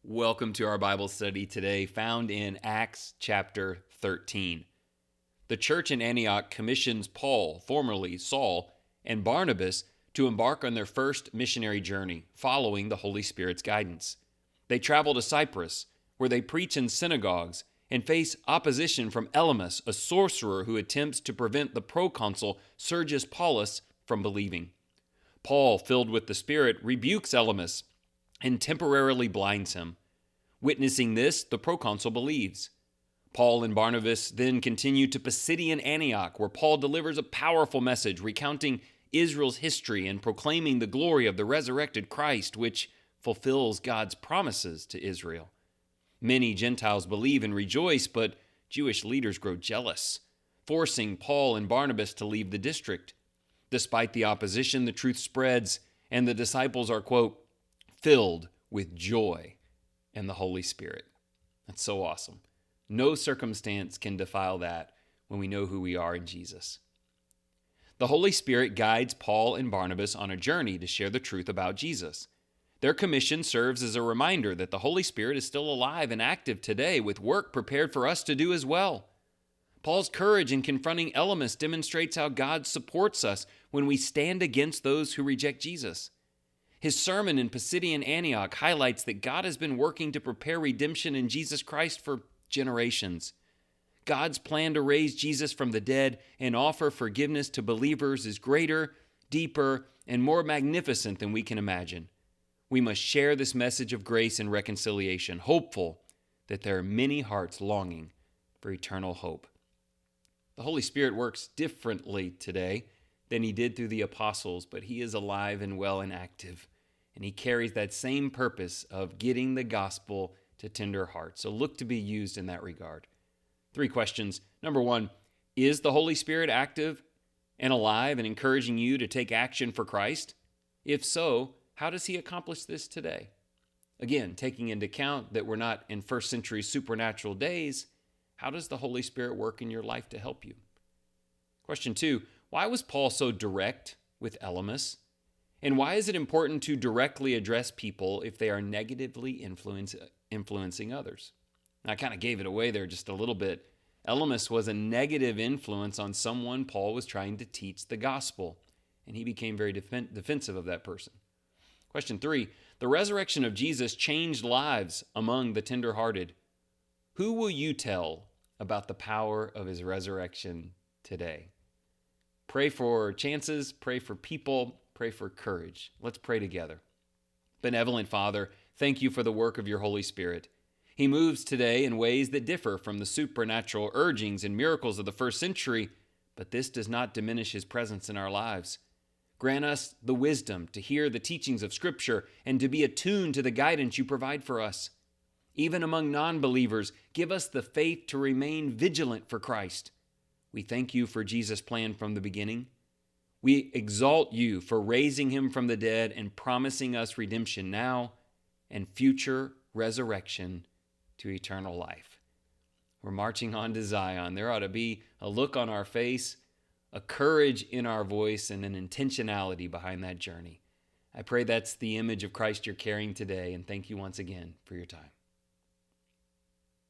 Welcome to our Bible study today, found in Acts chapter 13. The church in Antioch commissions Paul, formerly Saul, and Barnabas to embark on their first missionary journey, following the Holy Spirit's guidance. They travel to Cyprus, where they preach in synagogues and face opposition from Elymas, a sorcerer who attempts to prevent the proconsul Sergius Paulus from believing. Paul, filled with the Spirit, rebukes Elymas and temporarily blinds him. Witnessing this, the proconsul believes. Paul and Barnabas then continue to Pisidian Antioch, where Paul delivers a powerful message recounting Israel's history and proclaiming the glory of the resurrected Christ, which fulfills God's promises to Israel. Many Gentiles believe and rejoice, but Jewish leaders grow jealous, forcing Paul and Barnabas to leave the district. Despite the opposition, the truth spreads, and the disciples are, quote, filled with joy and the Holy Spirit. That's so awesome. No circumstance can defile that when we know who we are in Jesus. The Holy Spirit guides Paul and Barnabas on a journey to share the truth about Jesus. Their commission serves as a reminder that the Holy Spirit is still alive and active today, with work prepared for us to do as well. Paul's courage in confronting Elymas demonstrates how God supports us when we stand against those who reject Jesus. His sermon in Pisidian Antioch highlights that God has been working to prepare redemption in Jesus Christ for generations. God's plan to raise Jesus from the dead and offer forgiveness to believers is greater, deeper, and more magnificent than we can imagine. We must share this message of grace and reconciliation, hopeful that there are many hearts longing for eternal hope. The Holy Spirit works differently today than he did through the apostles, but he is alive and well and active, and he carries that same purpose of getting the gospel to tender hearts. So look to be used in that regard. 3 questions. Number 1, is the Holy Spirit active and alive and encouraging you to take action for Christ? If so, how does he accomplish this today? Again, taking into account that we're not in first century supernatural days, how does the Holy Spirit work in your life to help you? Question 2, why was Paul so direct with Elymas? And why is it important to directly address people if they are negatively influencing others? I kind of gave it away there just a little bit. Elymas was a negative influence on someone Paul was trying to teach the gospel, and he became very defensive of that person. Question 3, the resurrection of Jesus changed lives among the tenderhearted. Who will you tell about the power of his resurrection today? Pray for chances, pray for people, pray for courage. Let's pray together. Benevolent Father, thank you for the work of your Holy Spirit. He moves today in ways that differ from the supernatural urgings and miracles of the first century, but this does not diminish his presence in our lives. Grant us the wisdom to hear the teachings of Scripture and to be attuned to the guidance you provide for us. Even among non-believers, give us the faith to remain vigilant for Christ. We thank you for Jesus' plan from the beginning. We exalt you for raising him from the dead and promising us redemption now and future resurrection to eternal life. We're marching on to Zion. There ought to be a look on our face, a courage in our voice, and an intentionality behind that journey. I pray that's the image of Christ you're carrying today, and thank you once again for your time.